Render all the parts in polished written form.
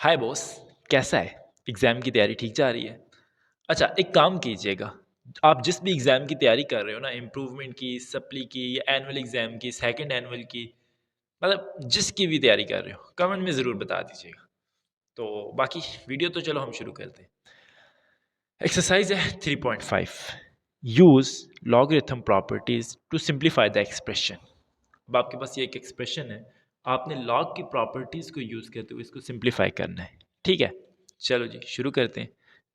हाय boss, कैसा है? Exam की तैयारी ठीक जा रही है? अच्छा, एक काम कीजिएगा, आप जिस भी एग्ज़ाम की तैयारी कर रहे हो ना, इम्प्रूवमेंट की, सप्ली की या एनुअल एग्ज़ाम की, सेकंड एनुअल की, मतलब जिसकी भी तैयारी कर रहे हो, कमेंट में ज़रूर बता दीजिएगा। तो बाकी वीडियो तो चलो हम शुरू करते हैं। एक्सरसाइज है 3.5, use logarithm properties to simplify the expression. अब आपके पास ये एक एक्सप्रेशन है, आपने लॉग की प्रॉपर्टीज़ को यूज़ करते हुए इसको सिंप्लीफाई करना है। ठीक है, चलो जी शुरू करते हैं।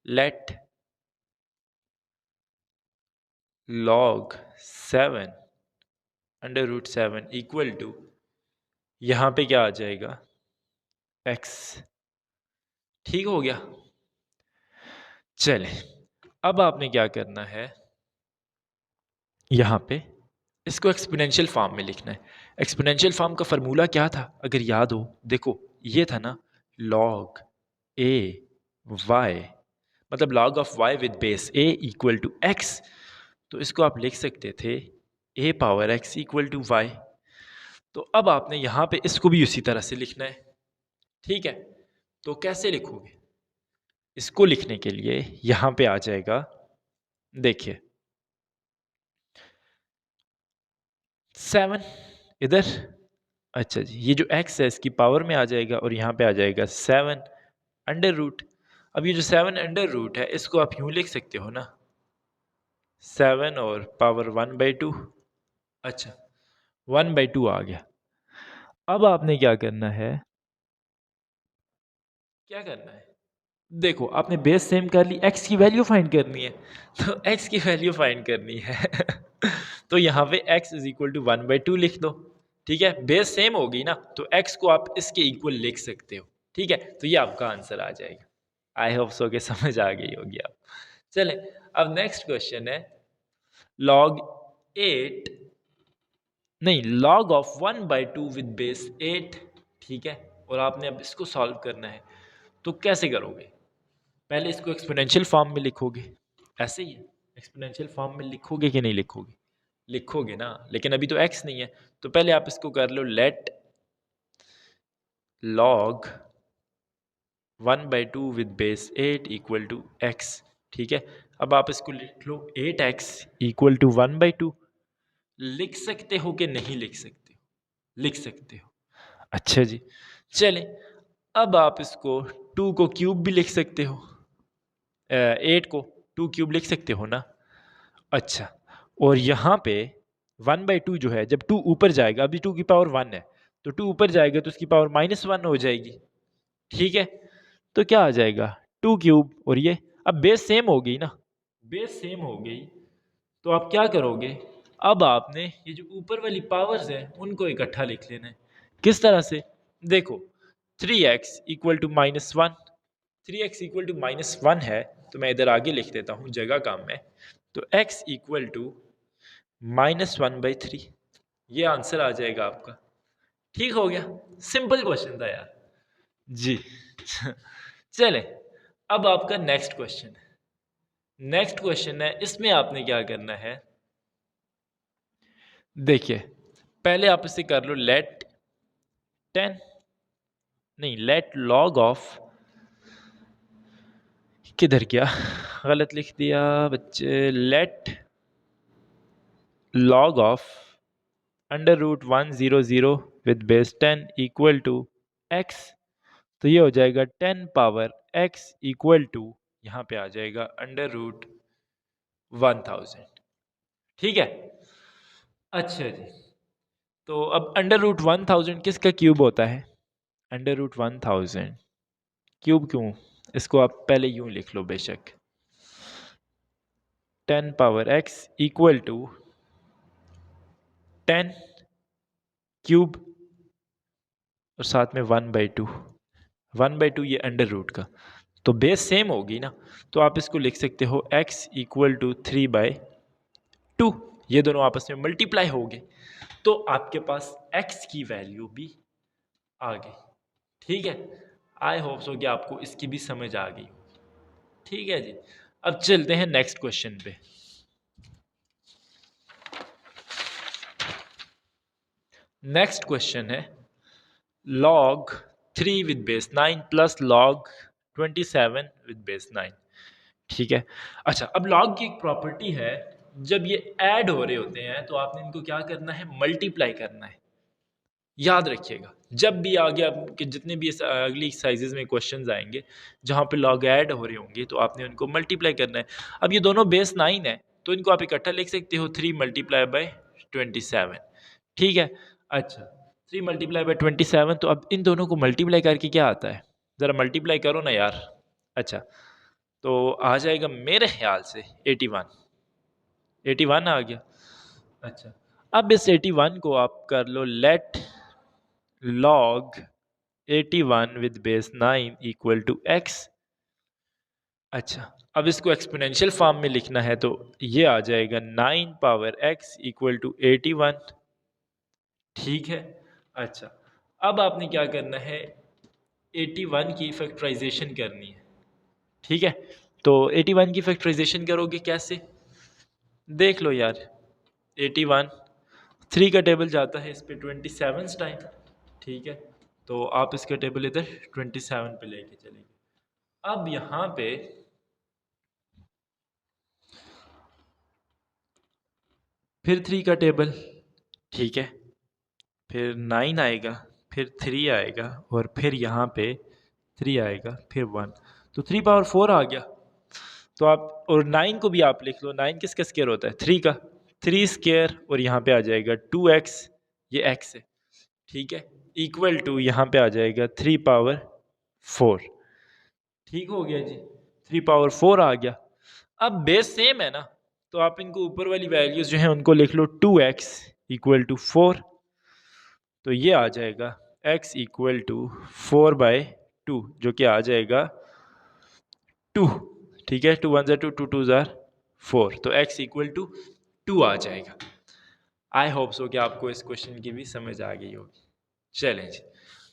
Let log 7 under root 7 equal to, यहाँ पे क्या आ जाएगा, x। ठीक हो गया। चले, अब आपने क्या करना है, यहाँ पे इसको एक्सपोनेंशियल फॉर्म में लिखना है। एक्सपोनेंशियल फॉर्म का फार्मूला क्या था, अगर याद हो, देखो ये था ना, लॉग ए वाई, मतलब log of y with base a equal to x। तो इसको आप लिख सकते थे a power x equal to y। तो अब आपने यहाँ पे इसको भी उसी तरह से लिखना है। ठीक है, तो कैसे लिखोगे? इसको लिखने के लिए यहाँ पे आ जाएगा, देखिए 7 इधर, अच्छा जी, ये जो x है इसकी पावर में आ जाएगा और यहाँ पे आ जाएगा 7 अंडर रूट। अब ये जो 7 अंडर रूट है इसको आप यूँ लिख सकते हो ना, 7 और पावर 1/2। अच्छा, 1/2 आ गया। अब आपने क्या करना है, क्या करना है, देखो आपने बेस सेम कर ली, x की वैल्यू फाइंड करनी है। तो x की वैल्यू फाइंड करनी है तो यहाँ पे x इज इक्वल टू 1/2 लिख दो। ठीक है, बेस सेम होगी ना, तो x को आप इसके इक्वल लिख सकते हो। ठीक है, तो ये आपका आंसर आ जाएगा। आई होप सो के समझ आ गई होगी आप। चले, अब नेक्स्ट क्वेश्चन है, log 8, नहीं, log ऑफ 1/2 विद बेस 8। ठीक है, और आपने अब इसको सॉल्व करना है, तो कैसे करोगे? पहले इसको एक्सपोनेंशियल फॉर्म में लिखोगे, ऐसे ही है, एक्सपोनेंशियल फॉर्म में लिखोगे कि नहीं लिखोगे? लिखोगे ना, लेकिन अभी तो x नहीं है, तो पहले आप इसको कर लो, let log 1/2 with base 8 equal to x। ठीक है, अब आप इसको लिख लो 8x इक्वल टू 1/2। लिख सकते हो कि नहीं लिख सकते हो? लिख सकते हो। अच्छा जी, चलें, अब आप इसको 2 को क्यूब भी लिख सकते हो, 8 को 2 क्यूब लिख सकते हो ना। अच्छा, और यहाँ पे 1/2 जो है, जब 2 ऊपर जाएगा, अभी 2 की पावर 1 है, तो 2 ऊपर जाएगा तो उसकी पावर -1 हो जाएगी। ठीक है, तो क्या आ जाएगा, 2 क्यूब, और ये अब बेस सेम हो गई ना, बेस सेम हो गई, तो आप क्या करोगे, अब आपने ये जो ऊपर वाली पावर्स हैं उनको इकट्ठा लिख लेना है। किस तरह से, देखो 3x equal to -1, 3x equal to -1 है, तो मैं इधर आगे लिख देता हूँ जगह काम में, तो x इक्वल टू -1/3, ये आंसर आ जाएगा आपका। ठीक हो गया, सिंपल क्वेश्चन था यार जी चले, अब आपका नेक्स्ट क्वेश्चन है, नेक्स्ट क्वेश्चन है, इसमें आपने क्या करना है, देखिए पहले आप इसे कर लो, लेट 10, नहीं, लेट लॉग ऑफ, किधर गया, गलत लिख दिया बच्चे, let log of under root 100 with base 10 equal to x। तो ये हो जाएगा 10 पावर x इक्वल टू, यहाँ पे आ जाएगा अंडर रूट 1000। ठीक है, अच्छा जी, तो अब अंडर रूट 1000 किसका क्यूब होता है, अंडर रूट 1000 क्यूब क्यों, इसको आप पहले यूं लिख लो, बेशक 10 power x equal to 10 cube और साथ में 1/2, 1/2 ये अंडर रूट का, तो बेस सेम होगी ना, तो आप इसको लिख सकते हो x इक्वल टू 3/2, ये दोनों आपस में मल्टीप्लाई हो गए, तो आपके पास x की वैल्यू भी आ गई। ठीक है, आई होप सो कि आपको इसकी भी समझ आ गई। ठीक है जी, अब चलते हैं नेक्स्ट क्वेश्चन पे। नेक्स्ट क्वेश्चन है, log 3 with base 9 plus log 27 with base 9। ठीक है। अच्छा, अब लॉग की एक प्रॉपर्टी है, जब ये ऐड हो रहे होते हैं तो आपने इनको क्या करना है, मल्टीप्लाई करना है। याद रखिएगा, जब भी आगे आपके जितने भी अगली एक्सरसाइजेज में क्वेश्चंस आएंगे जहाँ पे लॉग ऐड हो रहे होंगे तो आपने उनको मल्टीप्लाई करना है। अब ये दोनों बेस 9 है तो इनको आप इकट्ठा लिख सकते हो 3 मल्टीप्लाई बाई 27। ठीक है। अच्छा, 3 मल्टीप्लाई बाई 27, तो अब इन दोनों को मल्टीप्लाई करके क्या आता है, ज़रा मल्टीप्लाई करो ना यार। अच्छा, तो आ जाएगा मेरे ख्याल से 81। 81 आ गया। अच्छा, अब इस 81 को आप कर लो let log 81 with base 9 equal to x। अच्छा, अब इसको एक्सपोनेंशियल फॉर्म में लिखना है तो ये आ जाएगा 9 पावर x इक्वल टू 81। ठीक है। अच्छा, अब आपने क्या करना है, 81 की फैक्टराइजेशन करनी है। ठीक है, तो 81 की फैक्टराइजेशन करोगे कैसे, देख लो यार। 81 3 का टेबल जाता है इस पे 27 टाइम। ठीक है, तो आप इसका टेबल इधर 27 पे लेके चलेंगे। अब यहाँ पे फिर 3 का टेबल, ठीक है, फिर 9 आएगा, फिर 3 आएगा, और फिर यहाँ पे 3 आएगा, फिर 1, तो 3 पावर 4 आ गया। तो आप, और 9 को भी आप लिख लो, 9 किसका स्केयर होता है, 3 का, 3 स्केयर, और यहाँ पे आ जाएगा 2x, ये x है। ठीक है, इक्वल टू यहाँ पे आ जाएगा 3 पावर 4। ठीक हो गया जी, 3 पावर 4 आ गया। अब बेस सेम है ना, तो आप इनको ऊपर वाली वैल्यूज जो है उनको लिख लो 2x इक्वल टू 4, तो ये आ जाएगा x इक्वल टू 4/2, जो कि आ जाएगा 2। ठीक है, 2 1 2, 2 2 4, तो x इक्वल टू 2 आ जाएगा। आई होप सो कि आपको इस क्वेश्चन की भी समझ आ गई होगी। चलें जी,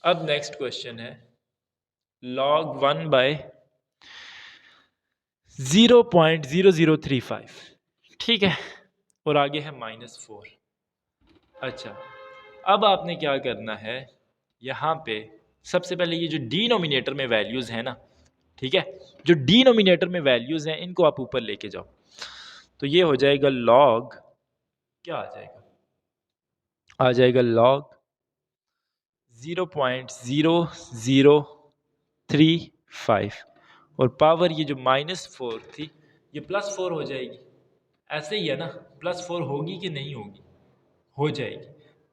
अब नेक्स्ट क्वेश्चन है log 1/0.0035। ठीक है, और आगे है -4। अच्छा, अब आपने क्या करना है, यहाँ पे सबसे पहले ये जो डिनोमिनेटर में वैल्यूज़ हैं ना, ठीक है, जो डिनोमिनेटर में वैल्यूज़ हैं इनको आप ऊपर लेके जाओ। तो ये हो जाएगा लॉग, क्या आ जाएगा, आ जाएगा लॉग 0.0035, और पावर ये जो -4 थी ये +4 हो जाएगी। ऐसे ही है ना, +4 होगी कि नहीं होगी, हो जाएगी।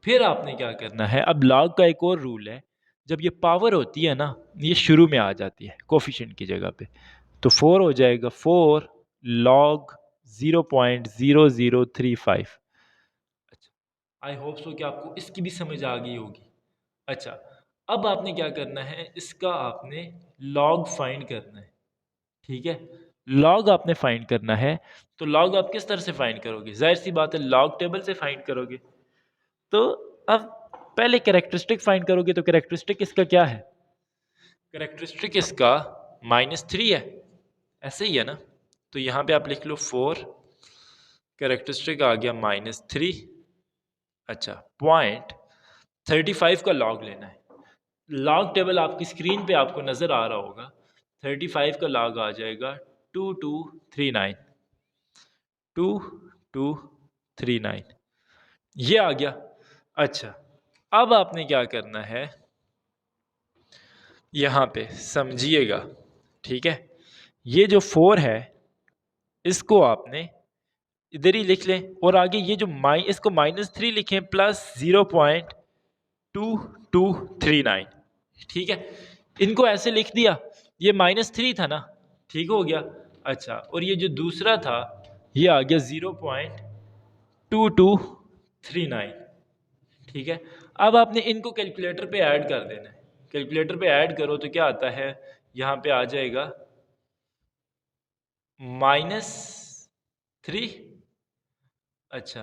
फिर आपने क्या करना है, अब लॉग का एक और रूल है, जब ये पावर होती है ना, ये शुरू में आ जाती है कोफिशिएंट की जगह पे, तो 4 हो जाएगा 4 log 0.0035। अच्छा, आई होप सो कि आपको इसकी भी समझ आ गई होगी। अच्छा, अब आपने क्या करना है, इसका आपने लॉग फाइंड करना है। ठीक है, लॉग आपने फाइंड करना है, तो लॉग आप किस तरह से फाइंड करोगे, जाहिर सी बात है लॉग टेबल से फाइंड करोगे। तो अब पहले कैरेक्टरिस्टिक फाइंड करोगे, तो कैरेक्टरिस्टिक इसका क्या है, कैरेक्टरिस्टिक इसका -3 है, ऐसे ही है ना, तो यहाँ पे आप लिख लो 4, कैरेक्टरिस्टिक आ गया -3। अच्छा, 0.35 का लॉग लेना है। लॉग टेबल आपकी स्क्रीन पे आपको नज़र आ रहा होगा, 35 का लॉग आ जाएगा 2239, 2239, ये आ गया। अच्छा, अब आपने क्या करना है, यहाँ पे समझिएगा, ठीक है, ये जो 4 है इसको आपने इधर ही लिख लें, और आगे ये जो इसको -3 लिखें प्लस 0.2239। ठीक है, इनको ऐसे लिख दिया, ये -3 था ना, ठीक हो गया। अच्छा, और ये जो दूसरा था ये आ गया 0.2239। ठीक है, अब आपने इनको कैलकुलेटर पे ऐड कर देना है। कैलकुलेटर पे ऐड करो तो क्या आता है, यहाँ पे आ जाएगा -3। अच्छा,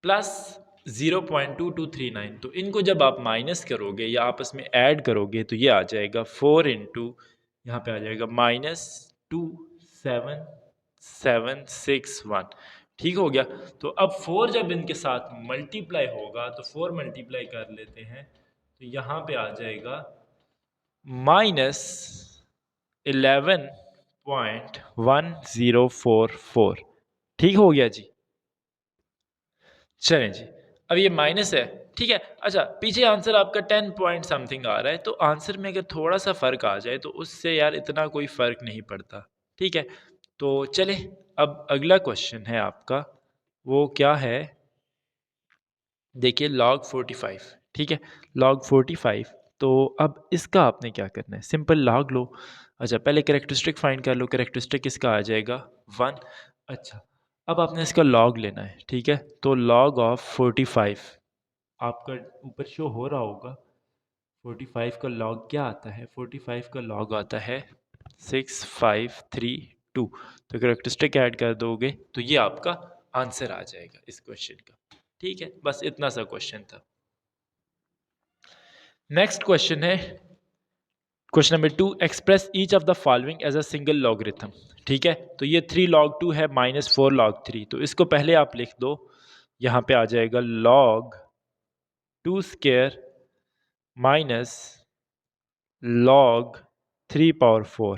प्लस 0.2239, तो इनको जब आप माइनस करोगे या आपस में ऐड करोगे तो ये आ जाएगा 4 इंटू, यहाँ पे आ जाएगा -27761, ठीक हो गया। तो अब 4 जब इनके साथ मल्टीप्लाई होगा तो 4 मल्टीप्लाई कर लेते हैं, तो यहाँ पे आ जाएगा -11.1044। ठीक हो गया जी। चलें जी, अब ये माइनस है, ठीक है। अच्छा, पीछे आंसर आपका 10 पॉइंट समथिंग आ रहा है, तो आंसर में अगर थोड़ा सा फ़र्क आ जाए तो उससे यार इतना कोई फ़र्क नहीं पड़ता, ठीक है। तो चले, अब अगला क्वेश्चन है आपका, वो क्या है, देखिए log 45, ठीक है। log 45, तो अब इसका आपने क्या करना है, सिंपल log लो। अच्छा, पहले कैरेक्टरिस्टिक फाइंड कर लो, कैरेक्टरिस्टिक इसका आ जाएगा 1। अच्छा, अब आपने इसका log लेना है, ठीक है। तो log ऑफ 45 आपका ऊपर शो हो रहा होगा। 45 का log क्या आता है, 45 का log आता है 6532। तो कैरेक्टरिस्टिक ऐड कर दोगे तो ये आपका आंसर आ जाएगा इस क्वेश्चन का, ठीक है। बस इतना सा क्वेश्चन था। नेक्स्ट क्वेश्चन है question number 2, express each of the following as a single logarithm, ठीक है। तो ये 3 log 2 है -4 log 3, तो इसको पहले आप लिख दो, यहाँ पे आ जाएगा log 2 square minus log 3 power 4,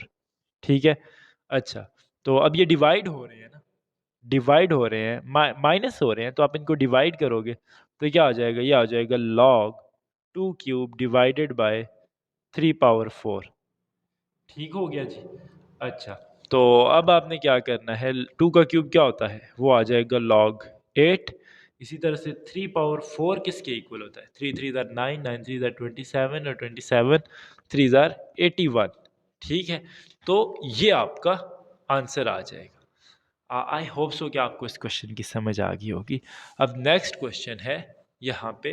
ठीक है। अच्छा, तो अब ये डिवाइड हो रहे हैं ना, डिवाइड हो रहे हैं, माइनस हो रहे हैं, तो आप इनको डिवाइड करोगे तो क्या आ जाएगा, ये आ जाएगा log 2 cube divided by 3 power 4। ठीक हो गया जी। अच्छा, तो अब आपने क्या करना है, 2 का क्यूब क्या होता है, वो आ जाएगा log 8। इसी तरह से 3 पावर 4 किसके इक्वल होता है, 3 3 ज़ार 9, 9 3 ज़ार 27 और 27 3 ज़ार 81, ठीक है। तो ये आपका आंसर आ जाएगा। आई होप सो कि आपको इस क्वेश्चन की समझ आ गई होगी। अब नेक्स्ट क्वेश्चन है यहाँ पे,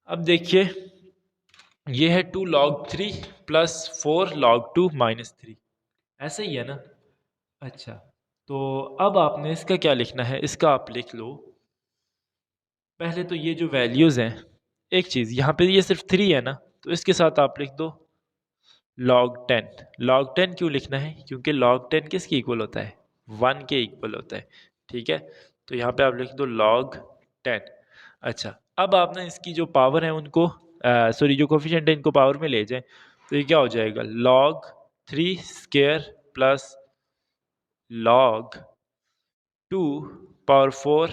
अब देखिए ये है 2 log 3 प्लस 4 log 2 माइनस 3, ऐसा ही है ना। अच्छा, तो अब आपने इसका क्या लिखना है, इसका आप लिख लो पहले तो ये जो वैल्यूज़ हैं, एक चीज़ यहाँ पे ये सिर्फ 3 है ना, तो इसके साथ आप लिख दो log 10। log 10 क्यों लिखना है, क्योंकि log 10 किसके इक्वल होता है, 1 के इक्वल होता है, ठीक है। तो यहाँ पे आप लिख दो log 10। अच्छा, अब आपने इसकी जो पावर है उनको सॉरी जो कोफिशिएंट है इनको पावर में ले जाएं, तो ये क्या हो जाएगा log 3 square plus log 2 power 4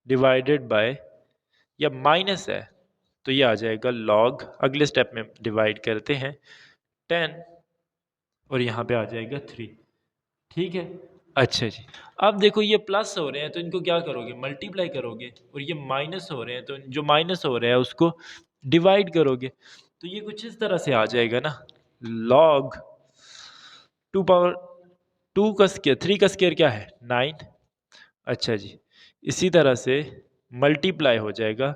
divided by, या माइनस है तो ये आ जाएगा log, अगले स्टेप में डिवाइड करते हैं 10 और यहाँ पे आ जाएगा 3, ठीक है। अच्छा जी, अब देखो ये प्लस हो रहे हैं तो इनको क्या करोगे, मल्टीप्लाई करोगे, और ये माइनस हो रहे हैं तो जो माइनस हो रहे हैं उसको डिवाइड करोगे, तो ये कुछ इस तरह से आ जाएगा ना, log 2 पावर 2 का स्क्वायर, 3 का स्क्वायर क्या है 9। अच्छा जी, इसी तरह से मल्टीप्लाई हो जाएगा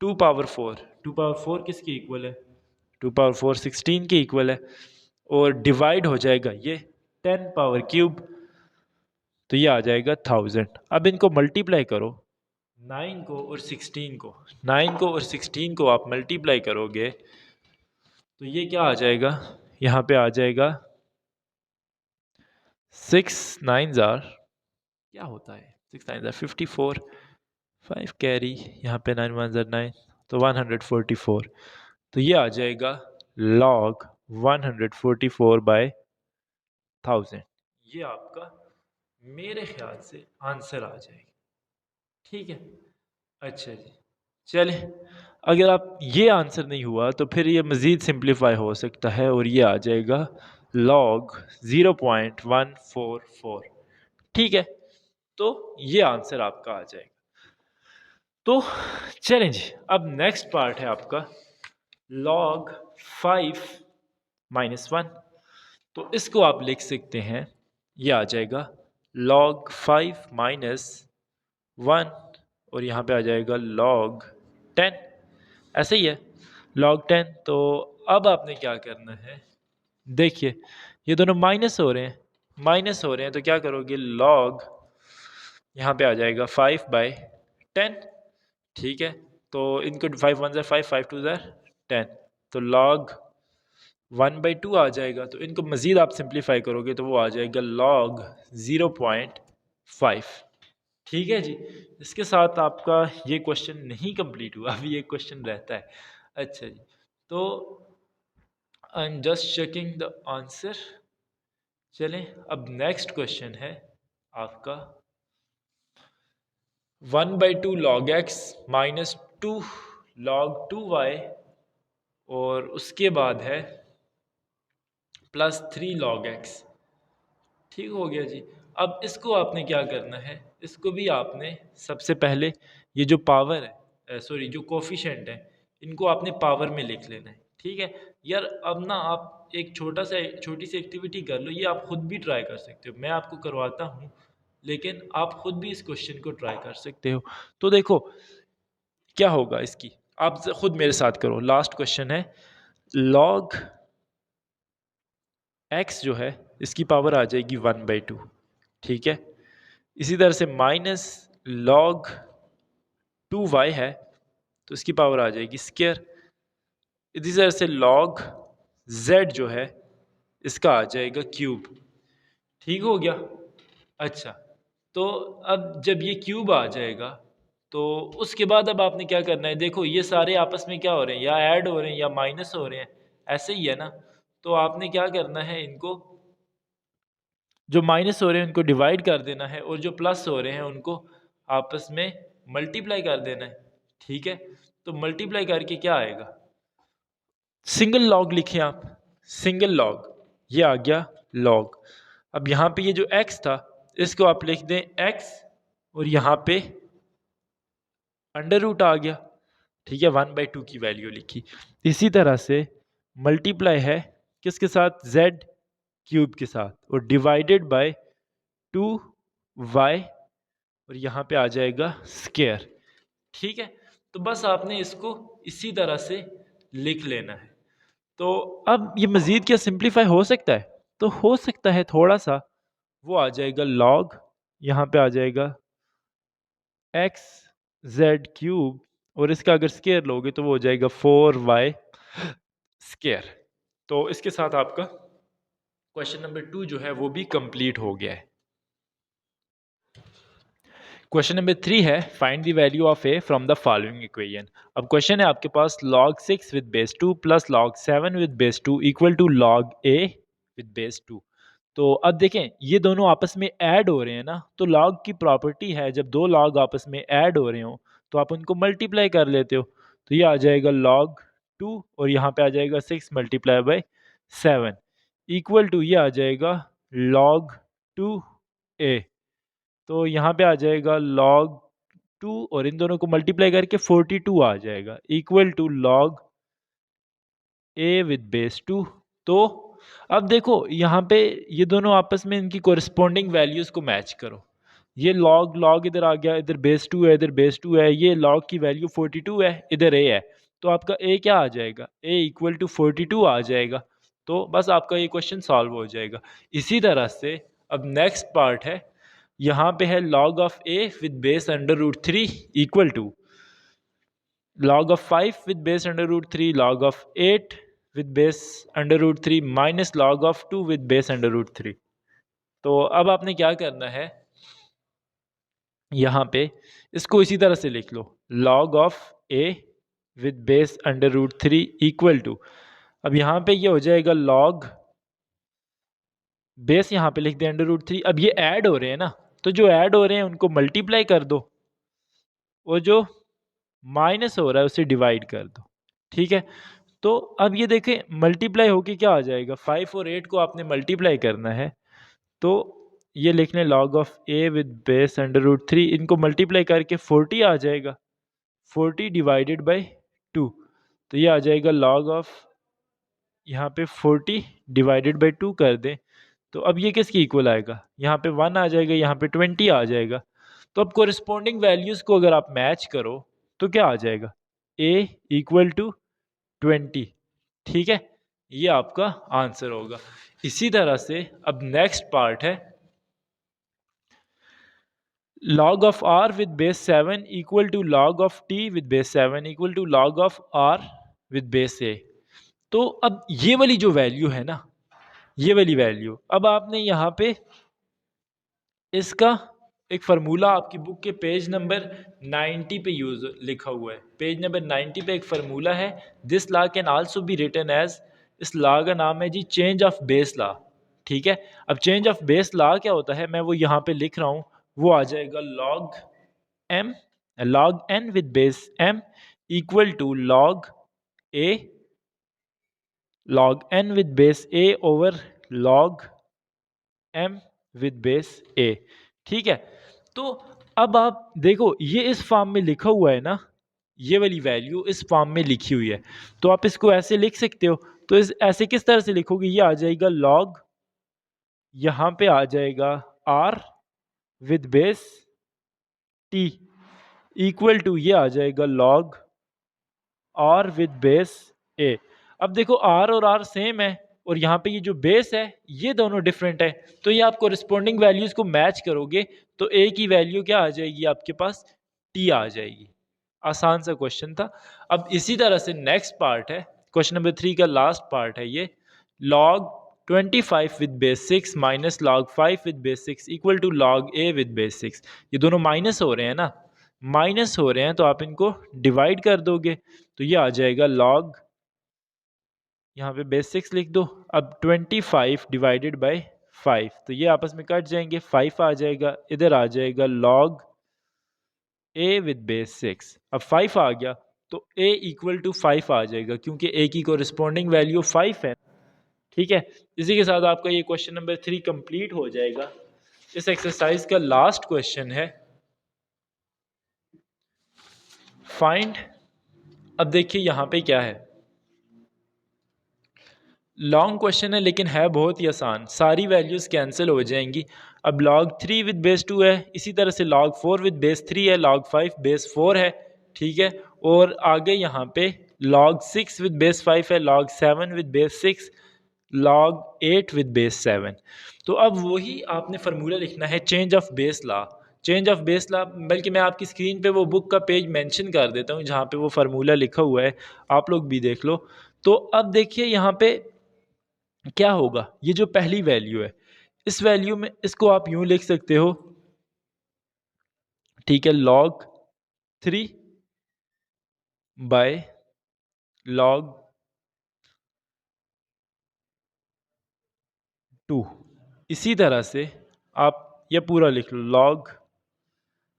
2 पावर 4, 2 पावर 4 किसके इक्वल है, 2 पावर 4 16 के इक्वल है, और डिवाइड हो जाएगा ये 10 पावर क्यूब, तो ये आ जाएगा 1000। अब इनको मल्टीप्लाई करो, 9 को और 16 को, 9 को और 16 को आप मल्टीप्लाई करोगे तो ये क्या आ जाएगा, यहाँ पे आ जाएगा 6 9 ज़ार क्या होता है, 6 9 ज़ार 54, 5 कैरी, यहाँ पे 9 1 ज़ार 9, तो 144, तो ये आ जाएगा log 144 बाय 1000। ये आपका मेरे ख्याल से आंसर आ जाएगा, ठीक है। अच्छा जी, चले, अगर आप ये आंसर नहीं हुआ तो फिर ये मज़ीद सिंप्लीफाई हो सकता है और ये आ जाएगा log 0.144, ठीक है। तो ये आंसर आपका आ जाएगा। तो चलें जी, अब नेक्स्ट पार्ट है आपका log 5 माइनस 1, तो इसको आप लिख सकते हैं, ये आ जाएगा log 5 माइनस 1, और यहाँ पे आ जाएगा log 10, ऐसे ही है log 10। तो अब आपने क्या करना है, देखिए ये दोनों माइनस हो रहे हैं, माइनस हो रहे हैं तो क्या करोगे, log यहाँ पे आ जाएगा 5 बाई 10, ठीक है। तो इनको 5 1 ज़ार 5, 5 2 ज़ार 10, तो log 1/2 आ जाएगा। तो इनको मज़ीद आप सिंप्लीफाई करोगे तो वो आ जाएगा log 0.5 5। ठीक है जी। इसके साथ आपका ये क्वेश्चन नहीं कंप्लीट हुआ, अभी एक क्वेश्चन रहता है। अच्छा जी, तो I am just checking the answer. चलें, अब नेक्स्ट क्वेश्चन है आपका 1/2 log x minus 2 log 2y, और उसके बाद है +3 log x। ठीक हो गया जी। अब इसको आपने क्या करना है, इसको भी आपने सबसे पहले ये जो पावर है, सॉरी जो कोफिशेंट है, इनको आपने पावर में लिख लेना है। ठीक है यार, अब ना आप एक छोटी सी एक्टिविटी कर लो, ये आप खुद भी ट्राई कर सकते हो, मैं आपको करवाता हूँ, लेकिन आप खुद भी इस क्वेश्चन को ट्राई कर सकते हो। तो देखो क्या होगा इसकी, आप खुद मेरे साथ करो। लास्ट क्वेश्चन है, लॉग एक्स जो है इसकी पावर आ जाएगी 1/2। ठीक है, इसी तरह से माइनस लॉग 2y है तो इसकी पावर आ जाएगी स्क्वायर। इसी तरह से लॉग z जो है इसका आ जाएगा क्यूब। ठीक हो गया। अच्छा, तो अब जब ये क्यूब आ जाएगा तो उसके बाद अब आपने क्या करना है, देखो ये सारे आपस में क्या हो रहे हैं, या ऐड हो रहे हैं या माइनस हो रहे हैं, ऐसे ही है ना। तो आपने क्या करना है, इनको जो माइनस हो रहे हैं उनको डिवाइड कर देना है, और जो प्लस हो रहे हैं उनको आपस में मल्टीप्लाई कर देना है। ठीक है, तो मल्टीप्लाई करके क्या आएगा, सिंगल लॉग लिखें आप, सिंगल लॉग, ये आ गया लॉग। अब यहाँ पे ये जो x था इसको आप लिख दें x, और यहाँ पे अंडर रूट आ गया। ठीक है, 1/2 की वैल्यू लिखी। इसी तरह से मल्टीप्लाई है किसके साथ, z क्यूब के साथ, और डिवाइडेड बाय 2y, और यहाँ पे आ जाएगा स्क्वायर। ठीक है, तो बस आपने इसको इसी तरह से लिख लेना है। तो अब ये मज़ीद क्या सिंप्लीफाई हो सकता है, तो हो सकता है थोड़ा सा, वो आ जाएगा लॉग, यहाँ पे आ जाएगा एक्स जेड क्यूब, और इसका अगर स्केयर लोगे तो वो हो जाएगा 4y स्केयर। तो इसके साथ आपका क्वेश्चन नंबर 2 जो है वो भी कंप्लीट हो गया है। क्वेश्चन नंबर 3 है, find the value of A from the following equation. अब क्वेश्चन है आपके पास log 6 with base 2 plus log 7 with base 2 equal to log a with base 2। तो अब देखें ये दोनों आपस में ऐड हो रहे हैं ना, तो log की प्रॉपर्टी है जब दो log आपस में ऐड हो रहे हो तो आप उनको मल्टीप्लाई कर लेते हो। तो ये आ जाएगा log 2, और यहाँ पे आ जाएगा 6 मल्टीप्लाई बाई 7 इक्वल टू, ये आ जाएगा log 2a। तो यहाँ पे आ जाएगा log 2, और इन दोनों को मल्टीप्लाई करके 42 आ जाएगा equal to log a with base 2। तो अब देखो यहाँ पे ये दोनों आपस में इनकी कोरिस्पोंडिंग वैल्यूज को मैच करो। ये log log इधर आ गया, इधर बेस 2 है, इधर बेस 2 है, ये log की वैल्यू 42 है, इधर a है, तो आपका a क्या आ जाएगा, a इक्वल टू 42 आ जाएगा। तो बस आपका ये क्वेश्चन सॉल्व हो जाएगा। इसी तरह से अब नेक्स्ट पार्ट है, यहाँ पे है log of a with base under root 3 equal to log of 5 with base under root 3 log of 8 with base under root 3 minus log of 2 with base under root 3। तो अब आपने क्या करना है, यहाँ पे इसको इसी तरह से लिख लो, log of a with base under root 3 equal to, अब यहाँ पे ये हो जाएगा log बेस, यहाँ पे लिख दे अंडर रूट 3। अब ये ऐड हो रहे हैं ना, तो जो ऐड हो रहे हैं उनको मल्टीप्लाई कर दो, और जो माइनस हो रहा है उसे डिवाइड कर दो। ठीक है, तो अब ये देखें मल्टीप्लाई होके क्या आ जाएगा, 5 और 8 को आपने मल्टीप्लाई करना है। तो ये लिख लें log of a with base under root 3, इनको मल्टीप्लाई करके 40 आ जाएगा, 40 डिवाइडेड बाई 2। तो ये आ जाएगा log ऑफ, यहाँ पे 40 डिवाइडेड बाई 2 कर दें, तो अब ये किसकी इक्वल आएगा, यहाँ पे 1 आ जाएगा, यहाँ पे 20 आ जाएगा। तो अब कोरिस्पोंडिंग वैल्यूज़ को अगर आप मैच करो तो क्या आ जाएगा, a इक्वल टू 20। ठीक है, ये आपका आंसर होगा। इसी तरह से अब नेक्स्ट पार्ट है, log of r with base 7 equal to log of t with base 7 equal to log of r with base a। तो अब ये वाली जो वैल्यू है ना, ये वाली वैल्यू अब आपने यहाँ पे इसका एक फार्मूला आपकी बुक के पेज नंबर 90 पे यूज लिखा हुआ है। पेज नंबर 90 पे एक फार्मूला है, this law can also be written as, इस लॉ का नाम है जी चेंज ऑफ बेस लॉ। ठीक है, अब चेंज ऑफ बेस लॉ क्या होता है, मैं वो यहाँ पे लिख रहा हूँ, वो आ जाएगा log m, log n with base m equal to a log n with base a over log m with base a। ठीक है, तो अब आप देखो ये इस फॉर्म में लिखा हुआ है ना, ये वाली वैल्यू इस फॉर्म में लिखी हुई है, तो आप इसको ऐसे लिख सकते हो। तो इस ऐसे किस तरह से लिखोगे, ये आ जाएगा log, यहाँ पे आ जाएगा r with base t equal to, ये आ जाएगा log r with base a। अब देखो r और r सेम है, और यहाँ पे ये जो बेस है ये दोनों डिफरेंट है, तो ये आप कोरिस्पोंडिंग वैल्यूज को मैच करोगे तो a की वैल्यू क्या आ जाएगी आपके पास, t आ जाएगी। आसान सा क्वेश्चन था। अब इसी तरह से नेक्स्ट पार्ट है, क्वेश्चन नंबर 3 का लास्ट पार्ट है ये, log 25 with base 6 minus log 5 with base 6 equal to log a with base 6। ये दोनों माइनस हो रहे हैं ना, माइनस हो रहे हैं, तो आप इनको डिवाइड कर दोगे तो ये आ जाएगा log, यहाँ पे बेस 6 लिख दो। अब 25 डिवाइडेड बाई 5, तो ये आपस में कट जाएंगे, 5 आ जाएगा, इधर आ जाएगा log a विद बेस 6। अब 5 आ गया तो a इक्वल टू 5 आ जाएगा, क्योंकि a की कोरिस्पोंडिंग वैल्यू 5 है। ठीक है, इसी के साथ आपका ये क्वेश्चन नंबर 3 कंप्लीट हो जाएगा। इस एक्सरसाइज का लास्ट क्वेश्चन है फाइंड। अब देखिए यहाँ पे क्या है, लॉन्ग क्वेश्चन है लेकिन है बहुत ही आसान, सारी वैल्यूज कैंसिल हो जाएंगी। अब log 3 विद बेस 2 है, इसी तरह से log 4 विद बेस 3 है, log 5 बेस 4 है। ठीक है, और आगे यहाँ पे log 6 विद बेस 5 है, log 7 with base 6, log 8 with base 7। तो अब वही आपने फार्मूला लिखना है change of base law. Change of base law, बल्कि मैं आपकी स्क्रीन पे वो बुक का पेज मेंशन कर देता हूँ जहाँ पे वो फार्मूला लिखा हुआ है, आप लोग भी देख लो। तो अब देखिए यहाँ पे क्या होगा, ये जो पहली वैल्यू है, इस वैल्यू में इसको आप यूं लिख सकते हो, ठीक है, log 3 बाय log 2। इसी तरह से आप ये पूरा लिख लो log,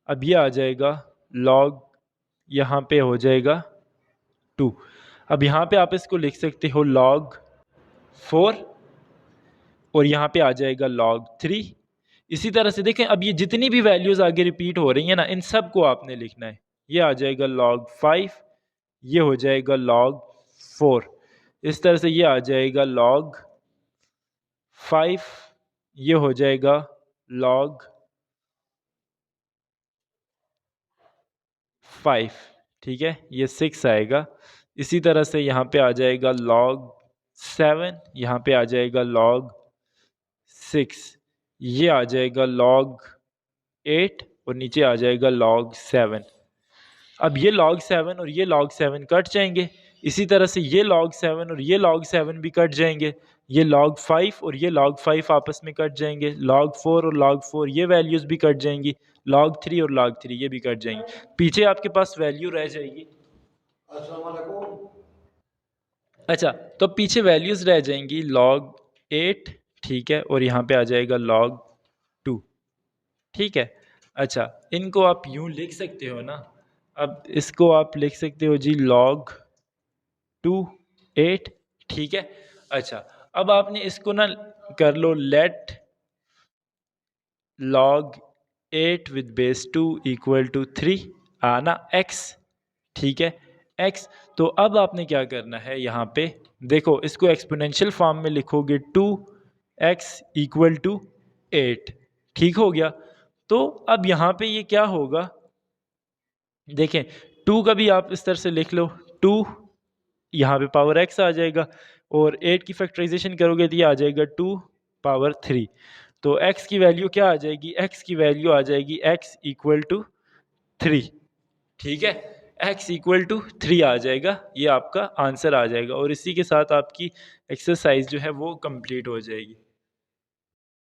अब ये आ जाएगा log, यहाँ पे हो जाएगा 2। अब यहाँ पे आप इसको लिख सकते हो log 4, और यहाँ पे आ जाएगा log 3। इसी तरह से देखें, अब ये जितनी भी वैल्यूज आगे रिपीट हो रही है ना, इन सब को आपने लिखना है। ये आ जाएगा log 5, ये हो जाएगा log 4, इस तरह से ये आ जाएगा log 5, ये हो जाएगा log 5। ठीक है, ये 6 आएगा। इसी तरह से यहाँ पे आ जाएगा log 7, यहाँ पे आ जाएगा log 6, ये आ जाएगा log 8, और नीचे आ जाएगा log 7। अब ये log 7 और ये log 7 कट जाएंगे, इसी तरह से ये log 7 और ये log 7 भी कट जाएंगे, ये log 5 और ये log 5 आपस में कट जाएंगे, log 4 और log 4 ये वैल्यूज भी कट जाएंगी, log 3 और log 3 ये भी कट जाएंगी, पीछे आपके पास वैल्यू रह जाएगी। अच्छा, तो पीछे वैल्यूज रह जाएंगी log 8, ठीक है, और यहाँ पे आ जाएगा log 2। ठीक है, अच्छा, इनको आप यूं लिख सकते हो ना, अब इसको आप लिख सकते हो जी log 2 8। ठीक है, अच्छा, अब आपने इसको ना कर लो let log 8 with base 2 equal to 3 आना x। ठीक है, x। तो अब आपने क्या करना है, यहाँ पे देखो, इसको एक्सपोनेंशियल फॉर्म में लिखोगे 2x इक्वल टू 8। ठीक हो गया, तो अब यहाँ पे ये क्या होगा, देखें 2 का भी आप इस तरह से लिख लो, 2 यहाँ पे पावर x आ जाएगा, और 8 की फैक्टराइजेशन करोगे तो ये आ जाएगा 2 पावर 3। तो x की वैल्यू क्या आ जाएगी, x की वैल्यू आ जाएगी x इक्वल टू 3। ठीक है, x इक्वल टू 3 आ जाएगा, ये आपका आंसर आ जाएगा, और इसी के साथ आपकी एक्सरसाइज जो है वो कंप्लीट हो जाएगी।